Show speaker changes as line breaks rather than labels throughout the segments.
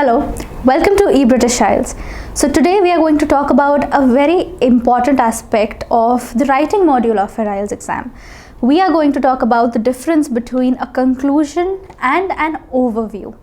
Hello, welcome to eBritish IELTS. So today we are going to talk about a very important aspect of the writing module of our IELTS exam. We are going to talk about the difference between a conclusion and an overview.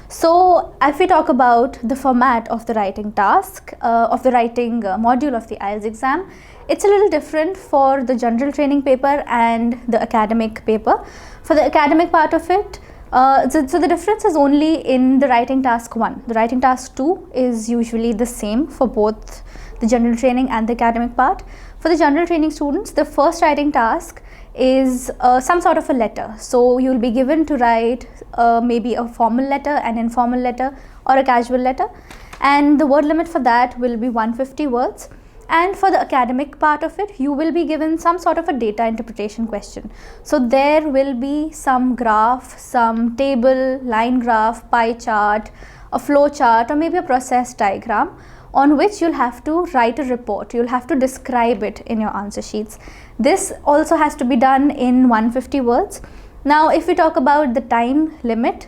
So if we talk about the format of the writing task, of the writing module of the IELTS exam, it's a little different for the general training paper and the academic paper. For the academic part of it, so the difference is only in the writing task 1. The writing task 2 is usually the same for both the general training and the academic part. For the general training students, the first writing task is some sort of a letter. So you will be given to write maybe a formal letter, an informal letter, or a casual letter, and the word limit for that will be 150 words. And for the academic part of it, you will be given some sort of a data interpretation question. So there will be some graph, some table, line graph, pie chart, a flow chart, or maybe a process diagram on which you'll have to write a report. You'll have to describe it in your answer sheets. This also has to be done in 150 words. Now, if we talk about the time limit,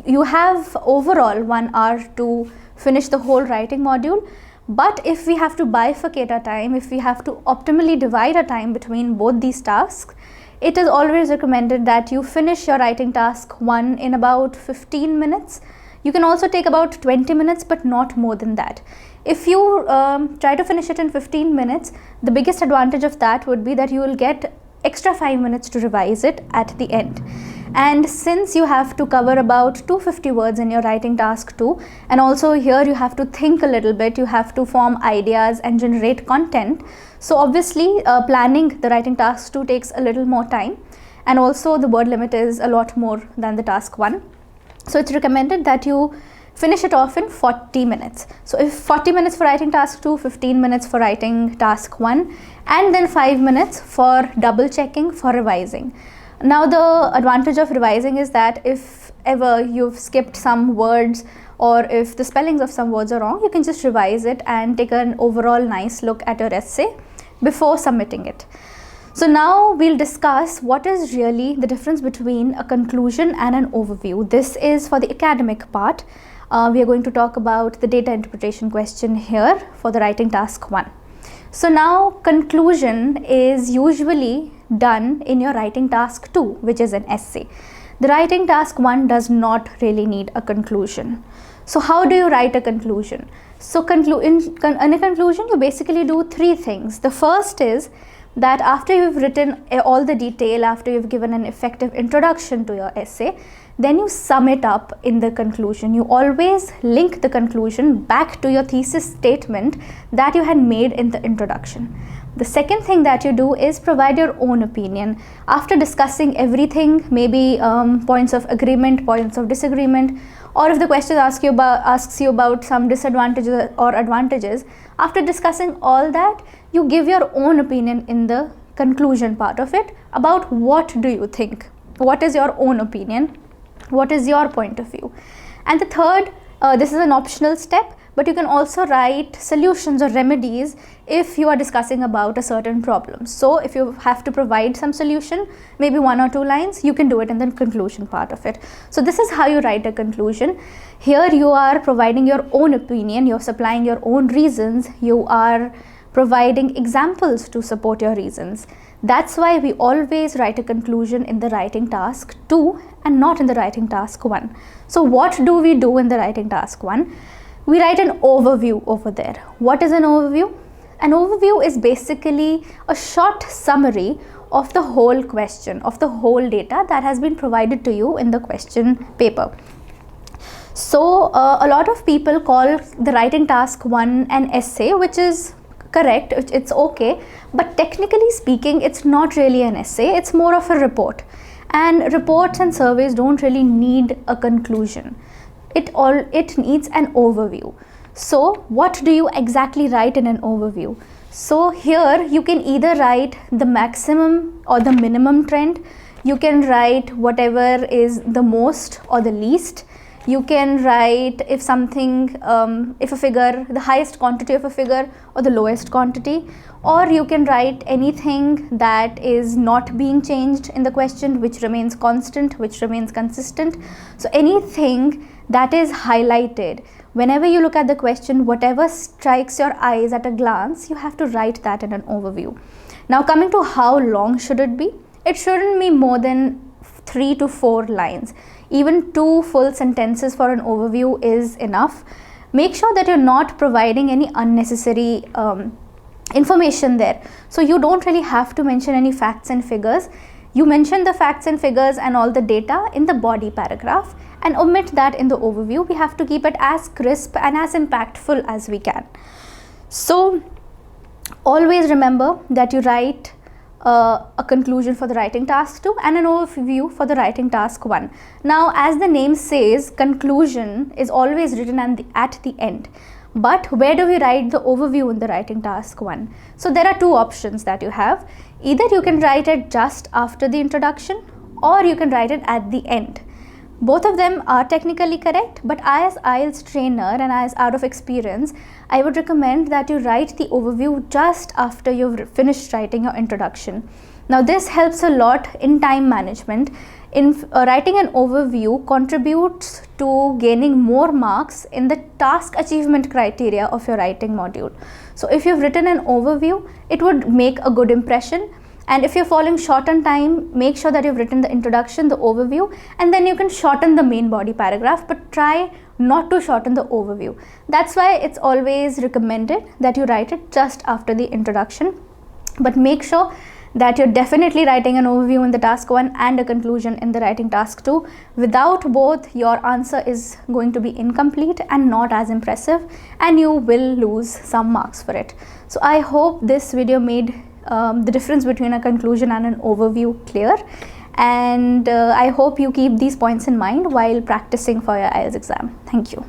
you have overall 1 hour to finish the whole writing module. But if we have to bifurcate our time, if we have to optimally divide our time between both these tasks, it is always recommended that you finish your writing task 1 in about 15 minutes. You can also take about 20 minutes, but not more than that. If you try to finish it in 15 minutes, the biggest advantage of that would be that you will get extra 5 minutes to revise it at the end. And since you have to cover about 250 words in your writing task 2, and also here you have to think a little bit, you have to form ideas and generate content. So obviously planning the writing task 2 takes a little more time, and also the word limit is a lot more than the task 1. So it's recommended that you finish it off in 40 minutes. So if 40 minutes for writing task 2, 15 minutes for writing task 1, and then 5 minutes for double checking for revising. Now the advantage of revising is that if ever you've skipped some words or if the spellings of some words are wrong, you can just revise it and take an overall nice look at your essay before submitting it. So now we'll discuss what is really the difference between a conclusion and an overview. This is for the academic part. We are going to talk about the data interpretation question here for the writing task 1. So now conclusion is usually done in your writing task 2, which is an essay. The writing task 1 does not really need a conclusion. So how do you write a conclusion? So in a conclusion, you basically do 3 things. The first is that after you've written all the detail, after you've given an effective introduction to your essay, then you sum it up in the conclusion. You always link the conclusion back to your thesis statement that you had made in the introduction. The second thing that you do is provide your own opinion. After discussing everything, maybe points of agreement, points of disagreement, or if the question asks you about some disadvantages or advantages, after discussing all that, you give your own opinion in the conclusion part of it about what do you think, what is your own opinion, what is your point of view. And the third, this is an optional step, but you can also write solutions or remedies if you are discussing about a certain problem. So if you have to provide some solution, maybe 1 or 2 lines, you can do it in the conclusion part of it. So this is how you write a conclusion. Here you are providing your own opinion, you're supplying your own reasons, you are providing examples to support your reasons. That's why we always write a conclusion in the writing task 2 and not in the writing task 1. So what do we do in the writing task 1? We write an overview over there. What is an overview? An overview is basically a short summary of the whole question, of the whole data that has been provided to you in the question paper. So a lot of people call the writing task 1 an essay, which is correct, it's okay, but technically speaking, it's not really an essay, it's more of a report. And reports and surveys don't really need a conclusion. It needs an overview. So what do you exactly write in an overview? So here you can either write the maximum or the minimum trend. You can write whatever is the most or the least. You can write if something, if a figure, the highest quantity of a figure or the lowest quantity, or you can write anything that is not being changed in the question, which remains constant, which remains consistent. So anything that is highlighted. Whenever you look at the question, whatever strikes your eyes at a glance, you have to write that in an overview. Now coming to how long should it be? It shouldn't be more than 3 to 4 lines. Even 2 full sentences for an overview is enough. Make sure that you're not providing any unnecessary information there. So you don't really have to mention any facts and figures. You mention the facts and figures and all the data in the body paragraph and omit that in the overview. We have to keep it as crisp and as impactful as we can. So always remember that you write a conclusion for the writing task 2 and an overview for the writing task 1. Now, as the name says, conclusion is always written at the end. But where do we write the overview in the writing task 1? So there are 2 options that you have. Either you can write it just after the introduction, or you can write it at the end. Both of them are technically correct, but as IELTS trainer and as out of experience, I would recommend that you write the overview just after you've finished writing your introduction. Now this helps a lot in time management. Writing an overview contributes to gaining more marks in the task achievement criteria of your writing module. So if you've written an overview, it would make a good impression. And if you're falling short on time, make sure that you've written the introduction, the overview, and then you can shorten the main body paragraph, but try not to shorten the overview. That's why it's always recommended that you write it just after the introduction. But make sure that you're definitely writing an overview in the task 1 and a conclusion in the writing task 2. Without both, your answer is going to be incomplete and not as impressive, and you will lose some marks for it. So I hope this video made the difference between a conclusion and an overview clear, and I hope you keep these points in mind while practicing for your IELTS exam. Thank you.